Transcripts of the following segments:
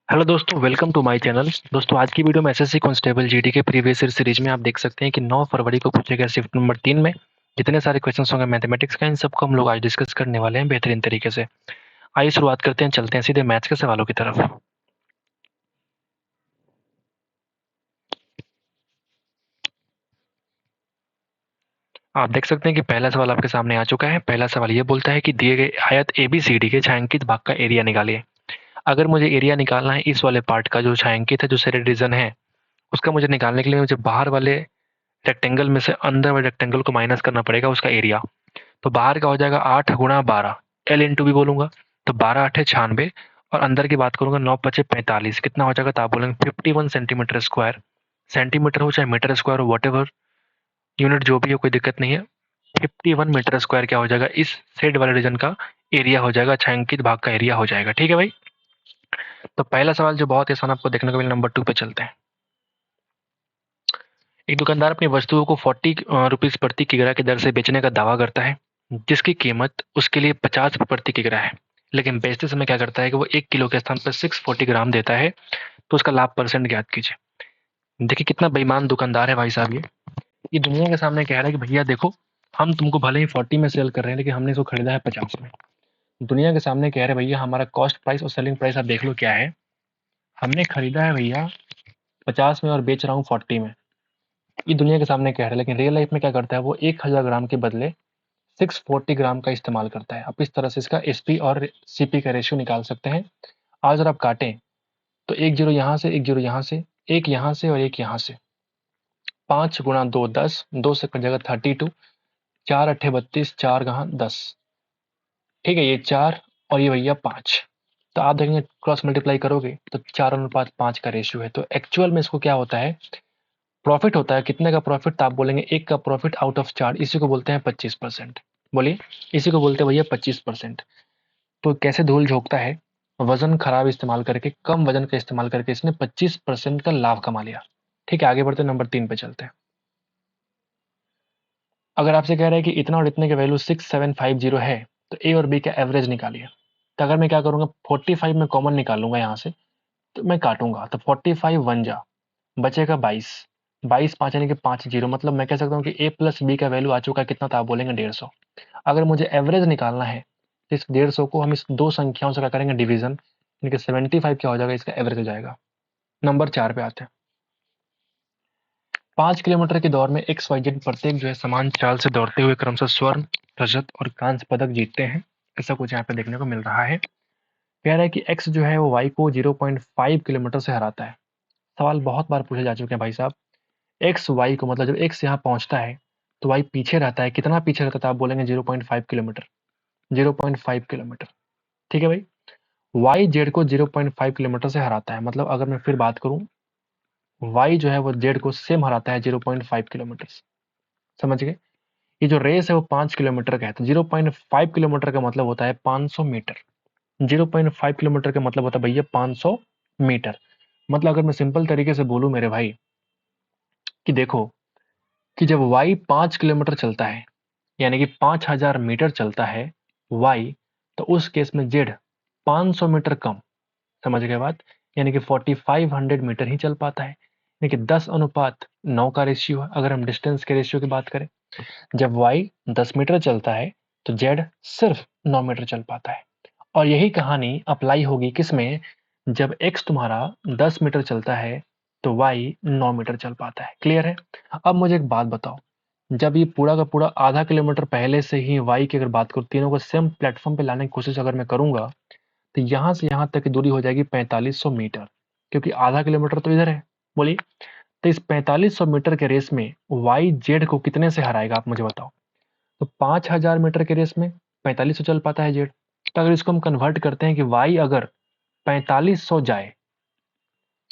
Hello दोस्तों, welcome to my channel. दोस्तों, आज की वीडियो में एसएससी कांस्टेबल जीडी के प्रीवियस ईयर सीरीज में आप देख सकते हैं कि 9 फरवरी को पूछे गए शिफ्ट नंबर 3 में जितने सारे क्वेश्चंस होंगे मैथमेटिक्स का, इन सबको हम लोग आज डिस्कस करने वाले हैं बेहतरीन तरीके से। आइए शुरुआत करते हैं, चलते हैं सीधे मैथ्स के सवालों की तरफ। आप देख सकते हैं कि पहला सवाल आपके सामने आ चुका है। पहला सवाल ये बोलता है कि दिए गए आयत एबीसीडी के छायांकित भाग का एरिया निकालिए। अगर मुझे एरिया निकालना है इस वाले पार्ट का जो छायांकित है, जो शेडेड रीजन है, उसका मुझे निकालने के लिए मुझे बाहर वाले रेक्टेंगल में से अंदर वाले रेक्टेंगल को माइनस करना पड़ेगा, उसका एरिया। तो बाहर का हो जाएगा 8 गुणा 12, एल इंटू भी बोलूंगा तो 12 8 96, और अंदर की बात करूंगा 9 पचे 45, कितना हो जाएगा तो आप बोलेंगे 51 सेंटीमीटर स्क्वायर। सेंटीमीटर हो चाहे मीटर स्क्वायर हो, वट एवर यूनिट जो भी हो, कोई दिक्कत नहीं है। 51 मीटर स्क्वायर क्या हो जाएगा, इस सेड वाले रीजन का एरिया हो जाएगा, छायांकित भाग का एरिया हो जाएगा। ठीक है भाई। तो पहला सवाल जो बहुत आसान आपको देखने को मिला, नंबर 2 पे चलते हैं। एक दुकानदार अपनी वस्तुओं को 40 रुपीज प्रति किग्रा की दर से बेचने का दावा करता है, जिसकी कीमत उसके लिए 50 रुपये प्रति किग्रा है। लेकिन बेचते समय क्या करता है कि वो 1 किलो के स्थान पर 640 ग्राम देता है। तो उसका लाभ परसेंट ज्ञात कीजिए। देखिए कितना बेईमान दुकानदार है भाई साहब। ये दुनिया के सामने कह रहा है कि भैया देखो, हम तुमको भले ही 40 में सेल कर रहे हैं, लेकिन हमने इसको खरीदा है 50 में। दुनिया के सामने कह रहे हैं भैया, हमारा कॉस्ट प्राइस और सेलिंग प्राइस आप देख लो क्या है। हमने खरीदा है भैया 50 में और बेच रहा हूँ 40 में। ये दुनिया के सामने कह रहा है, लेकिन रियल लाइफ में क्या करता है, वो 1000 ग्राम के बदले 640 ग्राम का इस्तेमाल करता है। आप इस तरह से इसका एसपी और सीपी का रेशियो निकाल सकते हैं। आज अगर आप काटें तो एक जीरो यहाँ से, एक जीरो यहाँ से, एक यहाँ से और एक यहाँ से। 5 गुणा 2 10, 2 से कट जाएगा 32, 4 अट्ठे 32, 4 कहाँ 10। ठीक है, ये 4 और ये भैया 5। तो आप देखेंगे क्रॉस मल्टीप्लाई करोगे तो 4:5 का रेशियो है। तो एक्चुअल में इसको क्या होता है, प्रॉफिट होता है। कितने का प्रॉफिट, तो आप बोलेंगे एक का प्रॉफिट आउट ऑफ 4, इसी को बोलते हैं 25%। बोलिए, इसी को बोलते हैं भैया 25%। तो कैसे धूल झोंकता है, वजन खराब इस्तेमाल करके, कम वजन का इस्तेमाल करके इसने 25% का लाभ कमा लिया। ठीक है, आगे बढ़ते नंबर 3 पे चलते हैं। अगर आपसे कह रहा है कि इतना और इतने के वैल्यू 6750 है, तो ए और बी का एवरेज निकालिए। तो अगर मैं क्या करूंगा, 45 में कॉमन निकालूंगा यहाँ से, तो मैं काटूंगा तो 45 वन जा बचेगा 22, 22 5 यानी कि 5 जीरो। मतलब मैं कह सकता हूँ कि ए प्लस बी का वैल्यू आ चुका है कितना, तो आप बोलेंगे 150। अगर मुझे एवरेज निकालना है तो इस 150 को हम इस दो संख्याओं से क्या करेंगे, डिवीजन, यानी कि 75 क्या हो जाएगा, इसका एवरेज हो जाएगा। नंबर 4 पे आते हैं। 5 किलोमीटर की दौड़ में एक्स वाई जेड प्रत्येक जो है समान चाल से दौड़ते हुए क्रमशः स्वर्ण, रजत और कांस्य पदक जीतते हैं। ऐसा कुछ यहाँ पे देखने को मिल रहा है। कह रहा है कि एक्स जो है वो वाई को 0.5 किलोमीटर से हराता है। सवाल बहुत बार पूछे जा चुके हैं भाई साहब। एक्स वाई को, मतलब जब एक्स यहाँ पहुंचता है तो वाई पीछे रहता है। कितना पीछे रहता था, आप बोलेंगे 0.5 किलोमीटर। 0.5 किलोमीटर। ठीक है भाई। वाई जेड को 0.5 किलोमीटर से हराता है। मतलब अगर मैं फिर बात करूं, वाई जो है वो जेड को सेम हराता है 0.5 किलोमीटर। समझ गए। ये जो रेस है वो 5 किलोमीटर का है, तो 0.5 किलोमीटर का मतलब होता है 500 मीटर। 0.5 किलोमीटर का मतलब होता है भैया 500 मीटर। मतलब अगर मैं सिंपल तरीके से बोलूं मेरे भाई, कि देखो, कि जब y 5 किलोमीटर चलता है, यानी कि 5000 मीटर चलता है y, तो उस केस में z 500 मीटर कम। समझ गए बात। यानी कि 4500 मीटर ही चल पाता है। यानी कि 10:9 का रेशियो है, अगर हम डिस्टेंस के रेशियो की बात करें। जब y 10 मीटर चलता है तो z सिर्फ 9 मीटर चल पाता है। और यही कहानी अप्लाई होगी किसमें, जब x तुम्हारा 10 मीटर चलता है तो y 9 मीटर चल पाता है। क्लियर है। अब मुझे एक बात बताओ, जब ये पूरा का पूरा आधा किलोमीटर पहले से ही y की अगर बात करूं, तीनों को सेम प्लेटफॉर्म पे लाने की कोशिश अगर मैं करूंगा, तो यहां से यहां तक की दूरी हो जाएगी 4500 मीटर, क्योंकि आधा किलोमीटर तो इधर है। बोलिए, तो इस 4500 मीटर के रेस में y जेड को कितने से हराएगा, आप मुझे बताओ। तो 5000 मीटर के रेस में 4500 चल पाता है जेड। तो अगर इसको हम कन्वर्ट करते हैं कि y अगर 4500 जाए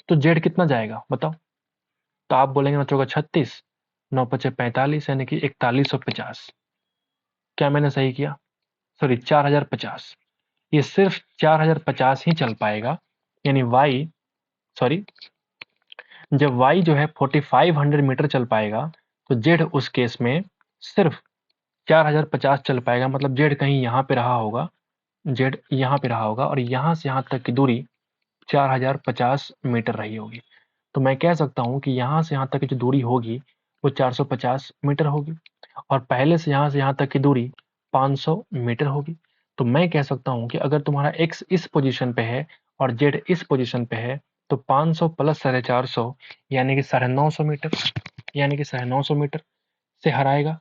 तो जेड कितना जाएगा बताओ। तो आप बोलेंगे 9 चौका 36, 9 पचे 45, यानी कि 4150। क्या मैंने सही किया, सॉरी 4050। ये सिर्फ 4050 ही चल पाएगा। यानी y, सॉरी, जब y जो है 4500 मीटर चल पाएगा तो z उस केस में सिर्फ 4050 चल पाएगा। मतलब z कहीं यहाँ पे रहा होगा, z यहाँ पे रहा होगा, और यहाँ से यहाँ तक की दूरी 4050 मीटर रही होगी। तो मैं कह सकता हूँ कि यहाँ से यहाँ तक की जो दूरी होगी वो 450 मीटर होगी, और पहले से यहाँ तक की दूरी 500 मीटर होगी। तो मैं कह सकता हूँ कि अगर तुम्हारा x इस पोजीशन पे है और z इस पोजीशन पे है, तो 500 प्लस 450 यानी कि 950 मीटर, यानी कि 950 मीटर से हराएगा।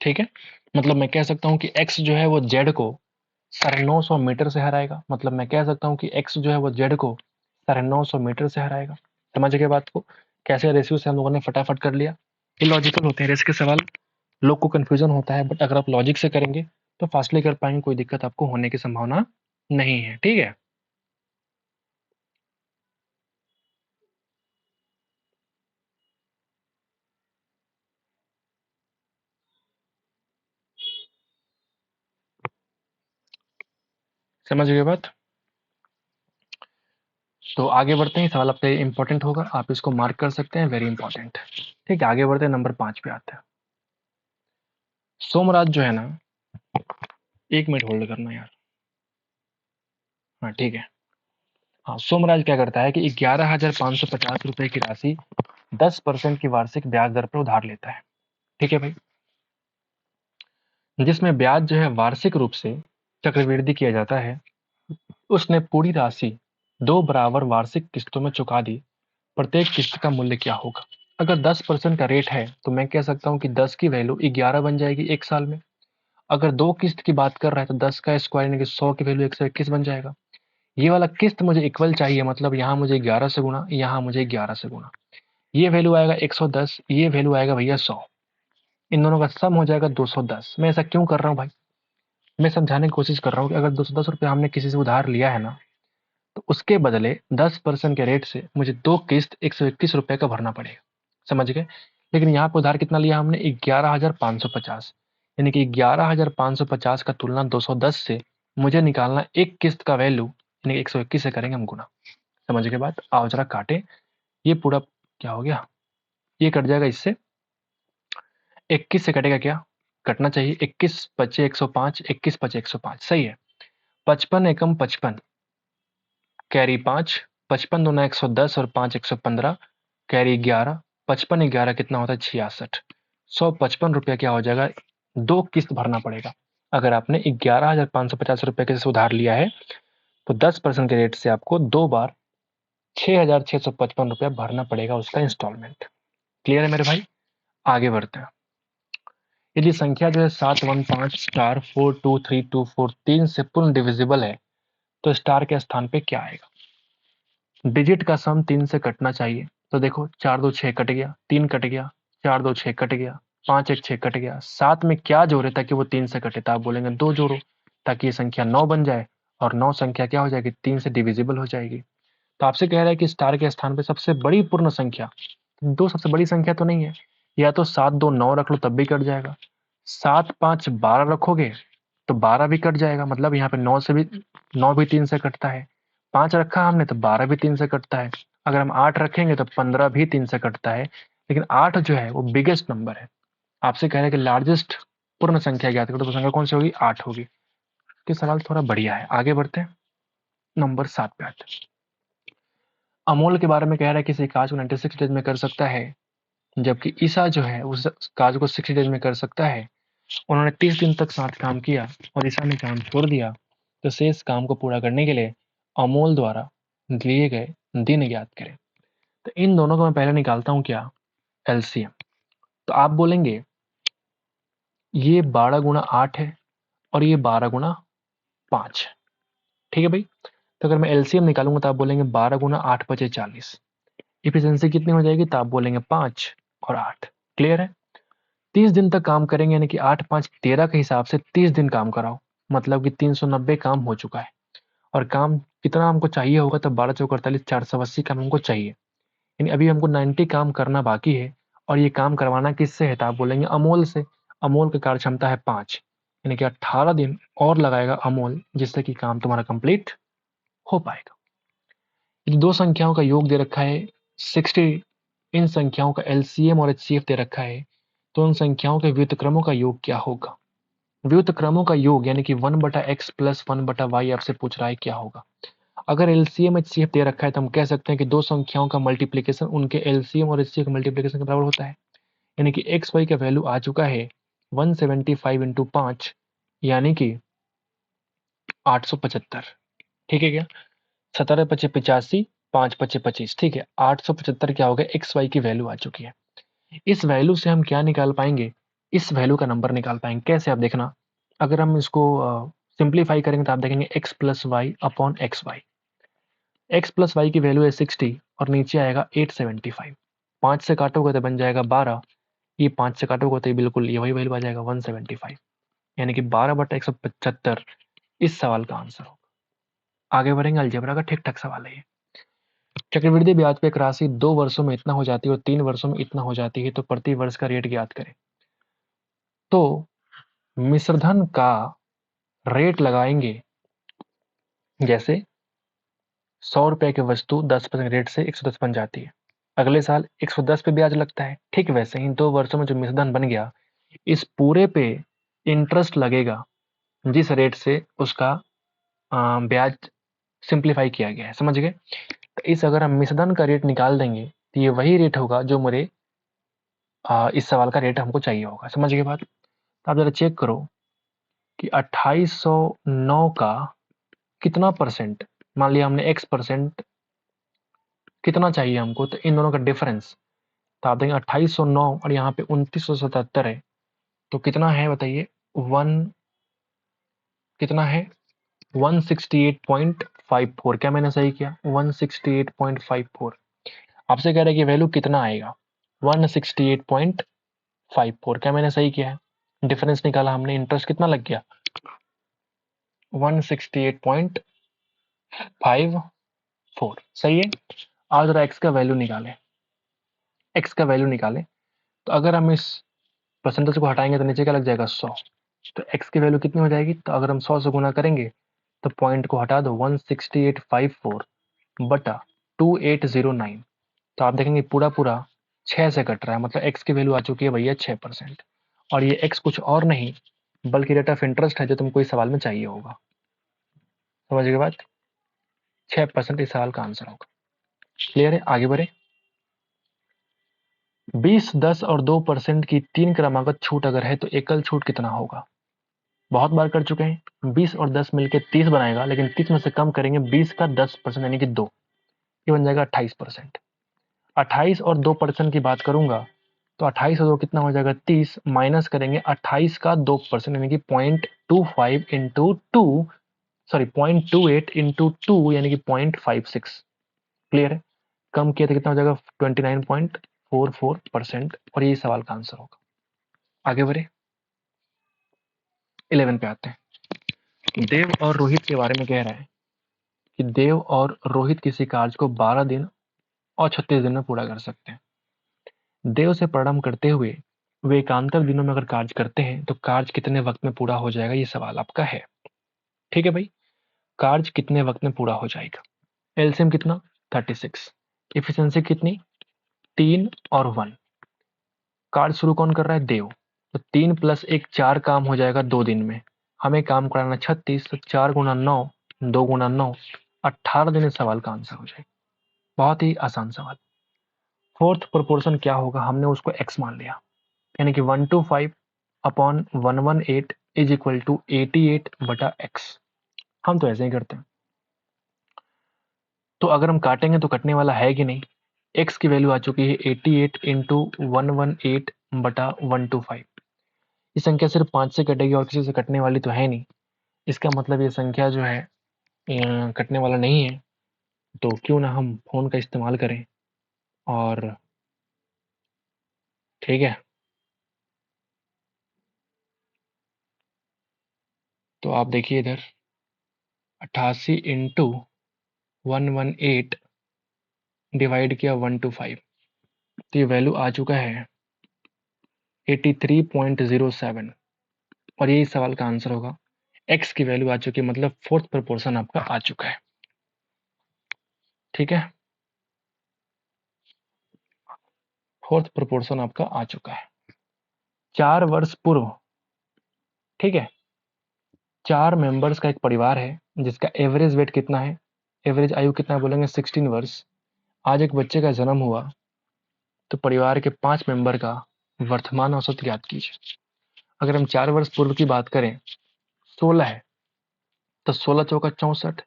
ठीक है, मतलब मैं कह सकता हूँ कि x जो है वो z को 950 मीटर से हराएगा। मतलब मैं कह सकता हूँ कि x जो है वो z को 950 मीटर से हराएगा। समझ गए बात को? कैसे रेशियो से हम लोगों ने फटाफट कर लिया। ये लॉजिकल होते हैं रेस के सवाल, लोग को कंफ्यूजन होता है, बट अगर आप लॉजिक से करेंगे तो फास्टली कर पाएंगे, कोई दिक्कत आपको होने की संभावना नहीं है। ठीक है, समझ गए बात? तो आगे बढ़ते हैं, सवाल आपका इंपॉर्टेंट होगा, आप इसको मार्क कर सकते हैं, वेरी इंपॉर्टेंट। ठीक है, आगे बढ़ते हैं, नंबर 5 पे आते हैं। सोमराज जो है ना, 1 मिनट होल्ड करना यार। हाँ ठीक है। हाँ, सोमराज क्या करता है कि 11,550 रुपए की राशि 10% की वार्षिक ब्याज दर पर उधार लेता है। ठीक है भाई, जिसमें ब्याज जो है वार्षिक रूप से चक्रवृद्धि किया जाता है। उसने पूरी राशि 2 बराबर वार्षिक किस्तों में चुका दी। प्रत्येक किस्त का मूल्य क्या होगा? अगर 10% का रेट है तो मैं कह सकता हूँ कि 10 की वैल्यू 11 बन जाएगी 1 साल में। अगर 2 किस्त की बात कर रहा है तो 10 का स्क्वायर यानी कि 100 की वैल्यू 121 बन जाएगा। ये वाला किस्त मुझे इक्वल चाहिए, मतलब यहाँ मुझे 11 से गुणा, यहाँ मुझे 11 से गुणा। ये वैल्यू आएगा 110, ये वैल्यू आएगा भैया 100। इन दोनों का सम हो जाएगा 210। मैं ऐसा क्यों कर रहा हूँ भाई? मैं समझाने की कोशिश कर रहा हूँ कि अगर 210 रुपये हमने किसी से उधार लिया है ना, तो उसके बदले 10% के रेट से मुझे 2 किस्त 121 रुपये का भरना पड़ेगा। समझ गए? लेकिन यहाँ पे उधार कितना लिया हमने? 11,550, यानी कि 11,550 का तुलना 210 से मुझे निकालना एक किस्त का वैल्यू, यानी 121 से करेंगे हम गुना। समझ गए बात? आओ जरा काटे, ये पूरा क्या हो गया, ये कट जाएगा इससे। 21 से कटेगा क्या? कटना चाहिए। 21 पचे 105, 21 पचे 105, सही है। 55 एकम 55, कैरी 5, 55 दूना 110 और 5 115, कैरी 11, 55 11 कितना होता है? 66। 155 रुपया क्या हो जाएगा? 2 किस्त भरना पड़ेगा। अगर आपने 11,550 रुपये के से उधार लिया है तो 10% के रेट से आपको 2 बार 6,655 रुपया भरना पड़ेगा, उसका इंस्टॉलमेंट। क्लियर है मेरे भाई? आगे बढ़ते हैं। यदि संख्या जो है 715 स्टार 42324 3 से पूर्ण डिविजिबल है तो स्टार के स्थान पे क्या आएगा? डिजिट का सम 3 से कटना चाहिए। तो देखो 4 2 6 कट गया, 3 कट गया, 4 2 6 कट गया, 5 1 6 कट गया। 7 में क्या जोड़े ताकि वो 3 से कटे? तो आप बोलेंगे 2 जोड़ो, ताकि ये संख्या 9 बन जाए, और 9 संख्या क्या हो जाएगी? 3 से डिविजिबल हो जाएगी। तो आपसे कह रहा है कि स्टार के स्थान पे सबसे बड़ी पूर्ण संख्या, दो सबसे बड़ी संख्या तो नहीं है, या तो 7 2 9 रख लो तब भी कट जाएगा, 7 5 12 रखोगे तो 12 भी कट जाएगा। मतलब यहाँ पे 9 से भी, 9 भी 3 से कटता है। 5 रखा हमने तो 12 भी 3 से कटता है। अगर हम 8 रखेंगे तो 15 भी 3 से कटता है। लेकिन 8 जो है वो बिगेस्ट नंबर है। आपसे कह रहे हैं कि लार्जेस्ट पूर्ण संख्या ज्ञात करो, तो संख्या कौन सी होगी? 8 होगी। कि सवाल थोड़ा बढ़िया है, आगे बढ़ते हैं, नंबर 7 पे आते हैं। अमोल के बारे में कह रहा है किसी काज को 96 डेज में कर सकता है, जबकि ईसा जो है उस काज को 60 डेज में कर सकता है। उन्होंने 30 दिन तक साथ काम किया और ईसा ने काम छोड़ दिया, तो शेष काम को पूरा करने के लिए अमोल द्वारा दिए गए दिन ज्ञात करें। तो इन दोनों को मैं पहले निकालता हूं क्या? एलसीएम। तो आप बोलेंगे ये 12 गुणा 8 है और ये 12 गुणा 5। ठीक है भाई, तो अगर मैं एलसीएम निकालूंगा तो आप बोलेंगे 12 गुणा 8 × 40। इफिशियंसी कितनी हो जाएगी? तो आप बोलेंगे 5 और 8। क्लियर है? 30 दिन तक काम करेंगे, यानी कि 8 5 13 के हिसाब से 30 दिन काम कराओ, मतलब कि 390 काम हो चुका है। और काम कितना हमको चाहिए होगा? तो 12 चौक 48, 480 काम हमको चाहिए, यानी अभी हमको 90 काम करना बाकी है। और ये काम करवाना किससे है? तो आप बोलेंगे अमोल से। अमोल की कार्य क्षमता है 5, यानी कि 18 दिन और लगाएगा अमोल, जिससे कि काम तुम्हारा कंप्लीट हो पाएगा। यदि दो संख्याओं का योग दे रखा है 60 इन संख्याओं का एलसीएम और एचसीएफ दे रखा है, तो उन संख्याओं के व्युत्क्रमों का योग क्या होगा? व्युत्क्रमों का योग यानी कि 1/x प्लस 1/y आपसे पूछ रहा है क्या होगा। अगर एलसीएम एचसीएफ दे रखा है तो हम कह सकते हैं कि दो संख्याओं का मल्टीप्लीकेशन उनके एलसीएम और एचसीएफ के मल्टीप्लीकेशन के बराबर होता है। यानी कि एक्स वाई का वैल्यू आ चुका है 175 इंटू 5 यानी कि 875। ठीक है क्या? 17×5 = 85, 5×5 = 25। ठीक है, 875 क्या हो गया? एक्स वाई की वैल्यू आ चुकी है। इस वैल्यू से हम क्या निकाल पाएंगे? इस वैल्यू का नंबर निकाल पाएंगे। कैसे? आप देखना, अगर हम इसको सिंप्लीफाई करेंगे तो आप देखेंगे X plus Y upon X Y. X plus Y की वैल्यू है 60 और नीचे आएगा 875। 5 से काटोगे तो बन जाएगा 12, ये 5 से काटोगे तो बिल्कुल ये वही वैल्यू आ जाएगा 175, यानी कि 12/175 इस सवाल का आंसर होगा। आगे बढ़ेंगे, अलजेब्रा का ठीक ठाक सवाल है ये। चक्रवृद्धि ब्याज पे एक राशि 2 वर्षों में इतना हो जाती है और 3 वर्षों में इतना हो जाती है, तो प्रति वर्ष का रेट ज्ञात करें। तो मिश्रधन का रेट लगाएंगे, जैसे 100 रुपए की वस्तु 10% रेट से 110 बन जाती है, अगले साल 110 पे ब्याज लगता है। ठीक वैसे ही 2 वर्षों में जो मिश्रधन बन गया, इस पूरे पे इंटरेस्ट लगेगा जिस रेट से उसका ब्याज सिंप्लीफाई किया गया है। समझ गए? तो इस अगर हम मिश्रधन का रेट निकाल देंगे तो ये वही रेट होगा जो मेरे इस सवाल का रेट हमको चाहिए होगा। समझ गए बात? तो आप जरा चेक करो कि 2809 का कितना परसेंट, मान लिया हमने x परसेंट कितना चाहिए हमको, तो इन दोनों का डिफरेंस, तो आप देंगे 2809 और यहाँ पे 2977 है, तो कितना है बताइए? वन कितना है? 168.54। क्या मैंने सही किया? 168.54। आपसे कह रहा है कि वैल्यू कितना आएगा? 168.54। क्या मैंने सही किया है? डिफरेंस निकाला हमने, इंटरेस्ट कितना लग गया? 168.54। सही है। आज जरा एक्स का वैल्यू निकालें। एक्स का वैल्यू निकालें तो अगर हम इस परसेंटेज को हटाएंगे तो नीचे क्या लग जाएगा? 100। तो एक्स की वैल्यू कितनी हो जाएगी? तो अगर हम 100 से गुना करेंगे तो पॉइंट को हटा दो, 16854 बटा 2809, तो आप देखेंगे पूरा पूरा 6 से कट रहा है, मतलब एक्स की वैल्यू आ चुकी है भैया 6%। और ये एक्स कुछ और नहीं बल्कि रेट ऑफ इंटरेस्ट है जो तुमको इस सवाल में चाहिए होगा। समझ गए बात? 6% इस सवाल का आंसर होगा। क्लियर है? आगे बढ़े। 20, 10 और 2% की 3 क्रमागत छूट अगर है तो एकल छूट कितना होगा? बहुत बार कर चुके हैं। 20 और 10 मिलके 30 बनाएगा, लेकिन 30 में से कम करेंगे 20 का 10% यानी कि 2, ये बन जाएगा 28%। 28 और 2% की बात करूंगा तो 28 और 2 कितना हो जाएगा? 30, माइनस करेंगे 28 का 2% यानी कि 0.25 इंटू टू, सॉरी 0.28 इंटू 2 यानी कि 0.56। क्लियर है? कम किया तो कितना हो जाएगा? 29.44%, और ये सवाल का आंसर होगा। आगे बढ़े, 11 पे आते हैं। देव और रोहित के बारे में कह रहा है कि देव और रोहित किसी कार्य को 12 दिन और 36 दिन में पूरा कर सकते हैं। देव से प्रारंभ करते हुए वे एकांतर दिनों में अगर कार्य करते हैं तो कार्य कितने वक्त में पूरा हो जाएगा? ये सवाल आपका है। ठीक है भाई, कार्य कितने वक्त में पूरा हो जाएगा? एलसीएम कितना? 36। इफिशियंसी कितनी? 3 और 1। कार्य शुरू कौन कर रहा है? देव। तो 3 + 1 4 काम हो जाएगा 2 दिन में। हमें काम कराना 36, तो 4 गुना 9, 2 गुना 9, 18 दिन इस सवाल का आंसर हो जाएगा। बहुत ही आसान सवाल। फोर्थ प्रोपोर्शन क्या होगा? हमने उसको एक्स मान लिया, यानी कि 125 upon 118 is equal to 88/x। हम तो ऐसे ही करते हैं। तो अगर हम काटेंगे तो कटने वाला है कि नहीं? x की वैल्यू आ चुकी है 88 इंटू 118/125। ये संख्या सिर्फ 5 से कटेगी और किसी से कटने वाली तो है नहीं। इसका मतलब ये संख्या जो है कटने वाला नहीं है। तो क्यों ना हम फोन का इस्तेमाल करें, और ठीक है, तो आप देखिए इधर 88 इंटू 118 डिवाइड किया 125, तो ये वैल्यू आ चुका है 83.07, और यही सवाल का आंसर होगा। x की वैल्यू आ चुकी है, मतलब फोर्थ प्रोपोर्शन आपका आ चुका है। ठीक है, 4th प्रोपोर्शन आपका आ चुका है। 4 वर्ष पूर्व, ठीक है, 4 मेंबर्स का एक परिवार है जिसका एवरेज वेट कितना है, एवरेज आयु कितना बोलेंगे 16 वर्ष। आज एक बच्चे का जन्म हुआ तो परिवार के 5 मेंबर का वर्तमान औसत ज्ञात कीजिए। अगर हम 4 वर्ष पूर्व की बात करें 16 है तो 16 चौका 64,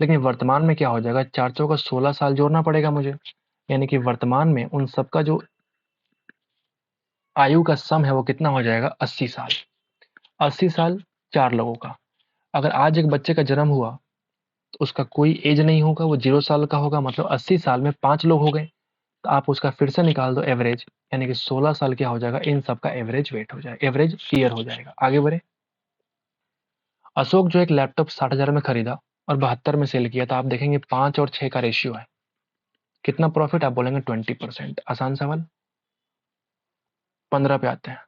लेकिन वर्तमान में क्या हो जाएगा, 4 चौका 16 साल जोड़ना पड़ेगा मुझे, यानी कि वर्तमान में उन सबका जो आयु का सम है वो कितना हो जाएगा 80 साल। 80 साल 4 लोगों का। अगर आज एक बच्चे का जन्म हुआ तो उसका कोई एज नहीं होगा, वो 0 साल का होगा, मतलब 80 साल में 5 लोग हो गए, तो आप उसका फिर से निकाल दो एवरेज, यानी कि 16 साल क्या हो जाएगा, इन सब का एवरेज वेट हो जाएगा, एवरेज ईयर हो जाएगा। आगे बढ़े। अशोक जो एक लैपटॉप 60,000 में खरीदा और 72 में सेल किया, तो आप देखेंगे 5 और 6 का रेशियो है, कितना प्रॉफिट, आप बोलेंगे 20%। आसान सवाल। 15 पे आते हैं।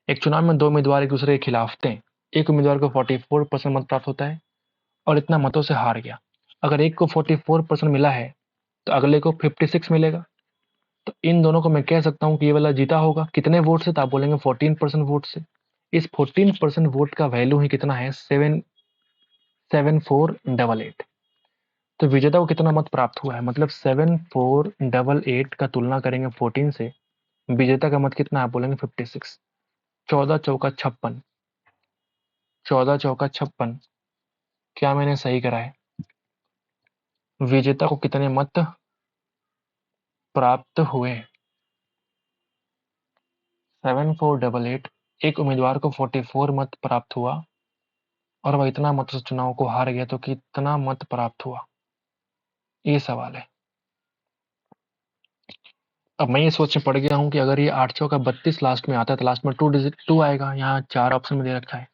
एक चुनाव में 2 उम्मीदवार एक दूसरे के खिलाफ थे, एक उम्मीदवार को 44% मत प्राप्त होता है और इतना मतों से हार गया। अगर एक को 44% मिला है तो अगले को 56 मिलेगा, तो इन दोनों को मैं कह सकता हूं कि ये वाला जीता होगा। कितने वोट से, तो आप बोलेंगे 14% वोट से। इस 14% वोट का वैल्यू ही कितना है, 7488। तो विजेता को कितना मत प्राप्त हुआ है, मतलब 7488 का तुलना करेंगे 14 से, विजेता का मत कितना है, आप बोलेंगे 56। 14 चौका 56, 14 चौका 56, क्या मैंने सही करा है? विजेता को कितने मत प्राप्त हुए, 7488। एक उम्मीदवार को 44 मत प्राप्त हुआ और वह इतना मत से चुनाव को हार गया, तो कितना मत प्राप्त हुआ, ये सवाल है। अब मैं ये सोच में पड़ गया हूं कि अगर ये 8 चौका 32 लास्ट में आता है तो लास्ट में 2 डिजिट 2 आएगा, यहाँ 4 ऑप्शन में दे रखा है।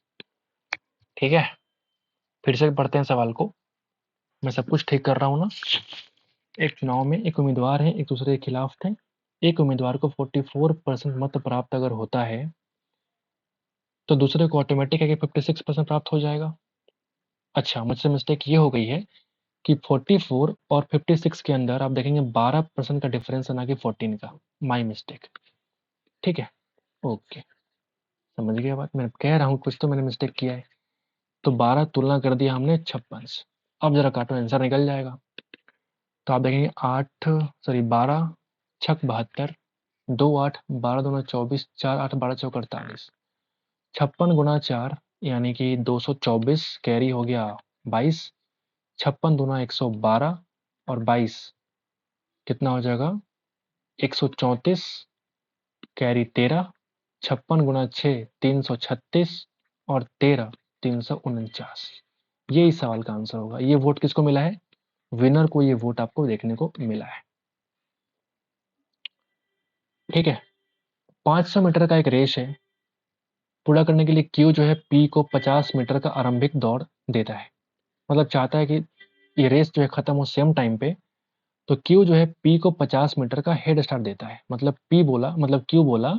ठीक है, फिर से पढ़ते हैं सवाल को, मैं सब कुछ ठीक कर रहा हूँ ना। एक चुनाव में एक उम्मीदवार है एक दूसरे के खिलाफ थे, एक उम्मीदवार को 44% मत प्राप्त अगर होता है तो दूसरे को ऑटोमेटिक है कि 56% प्राप्त हो जाएगा। अच्छा, मुझसे मिस्टेक ये हो गई है कि 44 और 56 के अंदर आप देखेंगे 12% का डिफरेंस है, ना कि 14 का। My mistake. ठीक है, ओके, समझ गया बात। मैं कह रहा हूँ कुछ तो मैंने मिस्टेक किया है। तो 12 तुलना कर दिया हमने 56 से। अब जरा काटो, आंसर निकल जाएगा। तो आप देखेंगे 12 छक 72, 2 8, 12 दूना 24, 4 8 12 चौक 48, 56 गुना 4 यानी कि 224, कैरी हो गया 22, 56 दूना 112 और 22 कितना हो जाएगा 134, कैरी 13, 56 गुना 6 336 और 13 349। ये इस सवाल का आंसर होगा। ये वोट किसको मिला है, विनर को ये वोट आपको देखने को मिला है। ठीक है, 500 मीटर का एक रेस है, पूरा करने के लिए क्यू जो है पी को 50 मीटर का आरंभिक दौड़ देता है, मतलब चाहता है कि ये रेस जो है खत्म हो सेम टाइम पे। तो क्यू जो है पी को 50 मीटर का हेड स्टार्ट देता है, मतलब क्यू बोला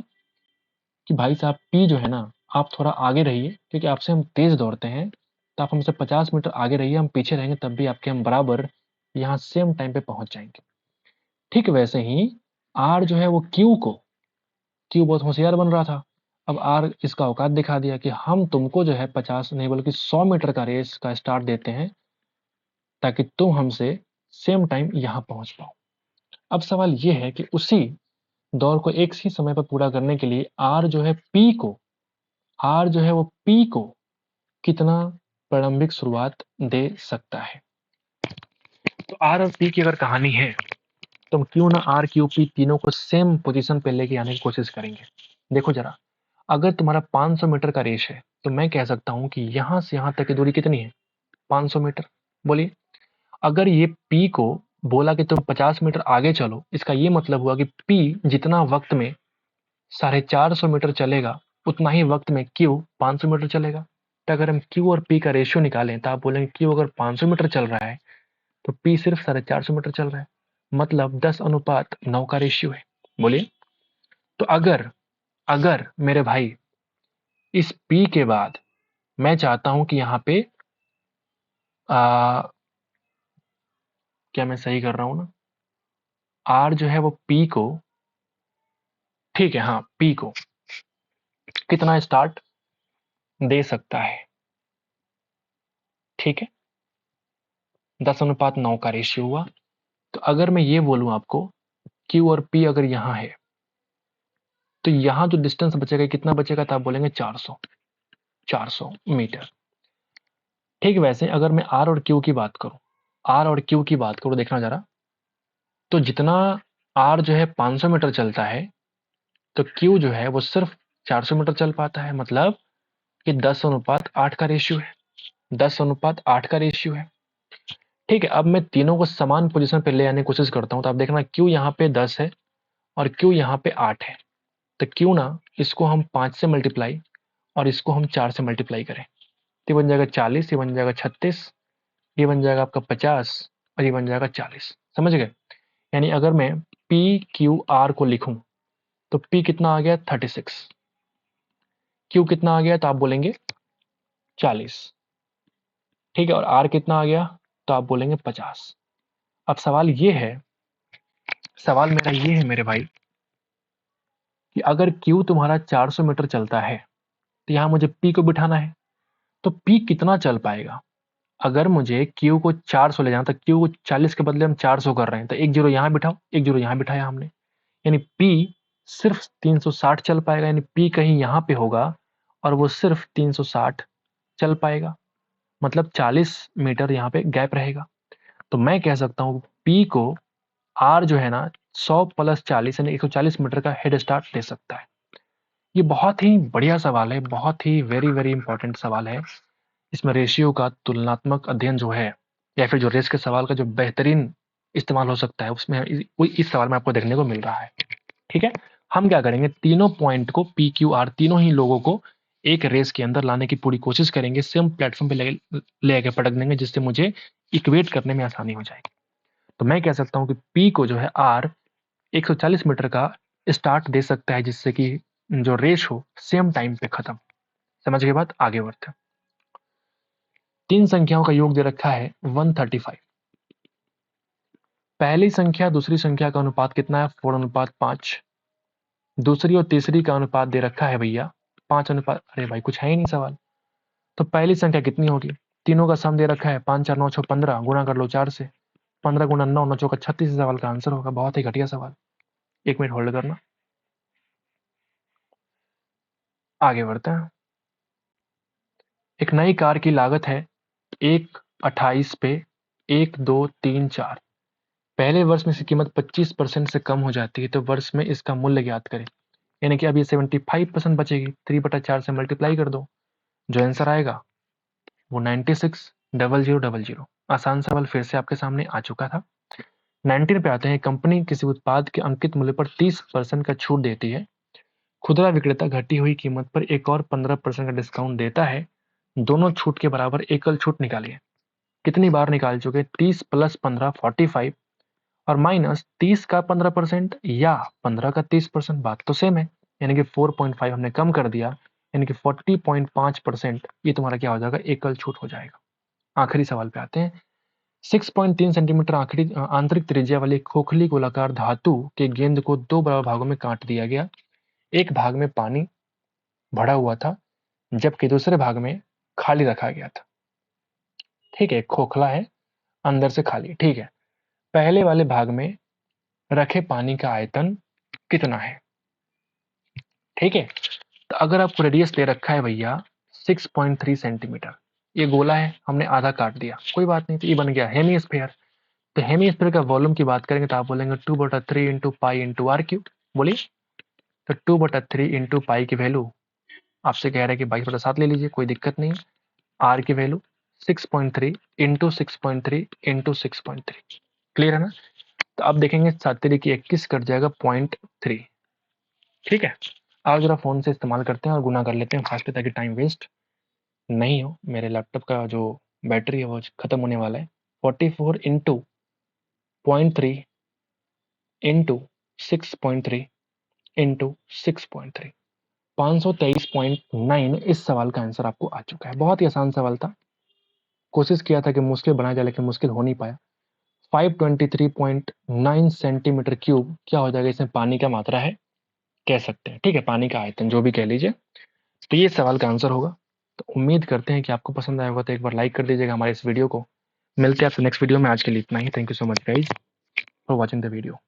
कि भाई साहब पी जो है ना, आप थोड़ा आगे रहिए क्योंकि आपसे हम तेज दौड़ते हैं, तो आप हमसे 50 मीटर आगे रहिए, हम पीछे रहेंगे तब भी आपके हम बराबर यहाँ सेम टाइम पे पहुंच जाएंगे। ठीक वैसे ही आर जो है वो क्यू बहुत होशियार बन रहा था। अब आर इसका औकात दिखा दिया कि हम तुमको जो है 50 नहीं बल्कि 100 मीटर का रेस का स्टार्ट देते हैं ताकि तुम हमसे सेम टाइम यहाँ पहुंच पाओ। अब सवाल ये है कि उसी दौड़ को एक ही समय पर पूरा करने के लिए आर जो है वो पी को कितना प्रारंभिक शुरुआत दे सकता है। तो आर और पी की अगर कहानी है तो क्यों ना आर क्यू पी तीनों को सेम पोजीशन पे लेके आने की कोशिश करेंगे। देखो जरा, अगर तुम्हारा 500 मीटर का रेस है तो मैं कह सकता हूं कि यहां से यहां तक की दूरी कितनी है, 500 मीटर। बोलिए, अगर ये पी को बोला कि तुम 50 मीटर आगे चलो, इसका ये मतलब हुआ कि पी जितना वक्त में 450 मीटर चलेगा उतना ही वक्त में क्यू 500 मीटर चलेगा। तो अगर हम क्यू और पी का रेशियो निकालें तो आप बोलेंगे क्यू अगर 500 मीटर चल रहा है तो पी सिर्फ 450 मीटर चल रहा है, मतलब 10:9 का रेशियो है। बोलिए, तो अगर अगर मेरे भाई इस पी के बाद मैं चाहता हूं कि यहाँ पे क्या मैं सही कर रहा हूं ना, आर जो है वो पी को ठीक है, हाँ, पी को कितना स्टार्ट दे सकता है, ठीक है, 10:9 का रेशियो हुआ। तो अगर मैं ये बोलूं आपको क्यू और पी अगर यहाँ है, तो यहाँ जो डिस्टेंस बचेगा कितना बचेगा, तो आप बोलेंगे 400 मीटर। ठीक, वैसे अगर मैं आर और क्यू की बात करूं, आर और क्यू की बात करूं, देखना जरा, तो जितना आर जो है 500 मीटर चलता है, तो क्यू जो है वो सिर्फ 400 मीटर चल पाता है। मतलब कि 10:8 का रेशियो है, 10:8 का रेशियो है। ठीक है, अब मैं तीनों को समान पोजीशन पे ले आने की कोशिश करता हूँ, तो आप देखना क्यू यहाँ पे 10 है और क्यू यहाँ पे 8 है। तो क्यों ना इसको हम 5 से मल्टीप्लाई और इसको हम 4 से मल्टीप्लाई करें, तो ये बन जाएगा 40, ये बन जाएगा 36, ये बन जाएगा आपका 50 और ये बन जाएगा 40। समझ गए? यानी अगर मैं पी क्यू आर को लिखूं, तो पी कितना आ गया 36, क्यू कितना आ गया, तो आप बोलेंगे 40, ठीक है, और आर कितना आ गया, तो आप बोलेंगे 50। अब सवाल ये है, सवाल मेरा ये है मेरे भाई, कि अगर क्यू तुम्हारा 400 मीटर चलता है, तो यहाँ मुझे पी को बिठाना है, तो पी कितना चल पाएगा। अगर मुझे क्यू को 400 ले जाना, तो क्यू को 40 के बदले हम 400 कर रहे हैं, तो एक जीरो यहाँ बिठाओ, एक जीरो यहाँ बिठाया हमने, यानी पी सिर्फ 360 चल पाएगा, यानी पी कहीं यहाँ पे होगा और वो सिर्फ 360 चल पाएगा, मतलब 40 मीटर यहाँ पे गैप रहेगा। तो मैं कह सकता हूँ पी को आर जो है ना 100 + 40 यानी 140 मीटर का हेड स्टार्ट ले सकता है। ये बहुत ही बढ़िया सवाल है, बहुत ही वेरी वेरी इंपॉर्टेंट सवाल है। इसमें रेशियो का तुलनात्मक अध्ययन जो है, या फिर जो रेस के सवाल का जो बेहतरीन इस्तेमाल हो सकता है, उसमें इस सवाल में आपको देखने को मिल रहा है। ठीक है, हम क्या करेंगे, तीनों पॉइंट को पी क्यू आर, तीनों ही लोगों को एक रेस के अंदर लाने की पूरी कोशिश करेंगे, सेम प्लेटफॉर्म पे ले आके पटक देंगे, जिससे मुझे इक्वेट करने में आसानी हो जाएगी। तो मैं कह सकता हूँ कि पी को जो है आर 140 मीटर का स्टार्ट दे सकता है, जिससे कि जो रेस हो सेम टाइम पे खत्म। समझ के बाद आगे बढ़ते हैं। 3 संख्याओं का योग दे रखा है 135। पहली संख्या दूसरी संख्या का अनुपात कितना है, 4:5। दूसरी और तीसरी का अनुपात दे रखा है भैया 5:। अरे भाई कुछ है ही नहीं सवाल। तो पहली संख्या कितनी होगी, तीनों का सम दे रखा है 5 4 9 6 15, गुणा कर लो 4 से, 15 × 9 9 चौका 36 सवाल का आंसर होगा। बहुत ही घटिया सवाल। 1 मिनट होल्ड करना, आगे बढ़ते हैं। एक नई कार की लागत है 1/28 पे 1 2 3 4। पहले वर्ष में इसकी कीमत 25% से कम हो जाती है, तो वर्ष में इसका मूल्य ज्ञात करें। यानी कि अब ये 75% बचेगी, 3/4 से मल्टीप्लाई कर दो, जो आंसर आएगा वो 96,000,000। आसान सवाल फिर से आपके सामने आ चुका था। 19 पे आते हैं। कंपनी किसी उत्पाद के अंकित मूल्य पर 30% का छूट देती है। खुदरा विक्रेता घटी हुई कीमत पर एक और 15% का डिस्काउंट देता है। दोनों छूट के बराबर एकल छूट निकालिए। कितनी बार निकाल चुके, 30 + 15 45 और माइनस 30 का 15% या 15 का 30%, बात तो सेम है। यानी कि 4.5 हमने कम कर दिया, यानी कि 40.5% ये तुम्हारा क्या हो जाएगा, एकल छूट हो जाएगा। आखिरी सवाल पे आते हैं। 6.3 सेंटीमीटर आंतरिक त्रिज्या वाली खोखली गोलाकार धातु के गेंद को 2 बराबर भागों में काट दिया गया। एक भाग में पानी भरा हुआ था, जबकि दूसरे भाग में खाली रखा गया था। ठीक है, खोखला है, अंदर से खाली। ठीक है, पहले वाले भाग में रखे पानी का आयतन कितना है। ठीक है, तो अगर आपको रेडियस दे रखा है भैया 6.3 सेंटीमीटर, ये गोला है, हमने आधा काट दिया, कोई बात नहीं, तो ये बन गया हेमीस्फीयर। तो हेमीस्फीयर का वॉल्यूम की बात करेंगे, तो आप बोलेंगे 2/3 × पाई × r³ बोलिए। तो 2/3 × पाई की वैल्यू आपसे कह रहा है कि 22/7 ले लीजिए, कोई दिक्कत नहीं। आर की वैल्यू 6.3 × 6.3 × 6.3। क्लियर है ना? तो अब देखेंगे 7 की 21 कट जाएगा 0.3। ठीक है, आप जरा फोन से इस्तेमाल करते हैं और गुना कर लेते हैं फास्ट, ताकि टाइम वेस्ट नहीं हो। मेरे लैपटॉप का जो बैटरी है वो खत्म होने वाला है। 44 × 0.3 × 6.3 × 6.3, 523.9 इस सवाल का आंसर आपको आ चुका है। बहुत ही आसान सवाल था, कोशिश किया था कि मुश्किल बनाया जाए, लेकिन मुश्किल हो नहीं पाया। 523.9 सेंटीमीटर क्यूब क्या हो जाएगा, इसमें पानी का मात्रा है। कह सकते हैं, ठीक है, पानी का आयतन जो भी कह लीजिए। तो ये सवाल का आंसर होगा। तो उम्मीद करते हैं कि आपको पसंद आया होगा, तो एक बार लाइक कर दीजिएगा हमारे इस वीडियो को। मिलते हैं आपसे नेक्स्ट वीडियो में, आज के लिए इतना ही। Thank you so much guys for watching the video.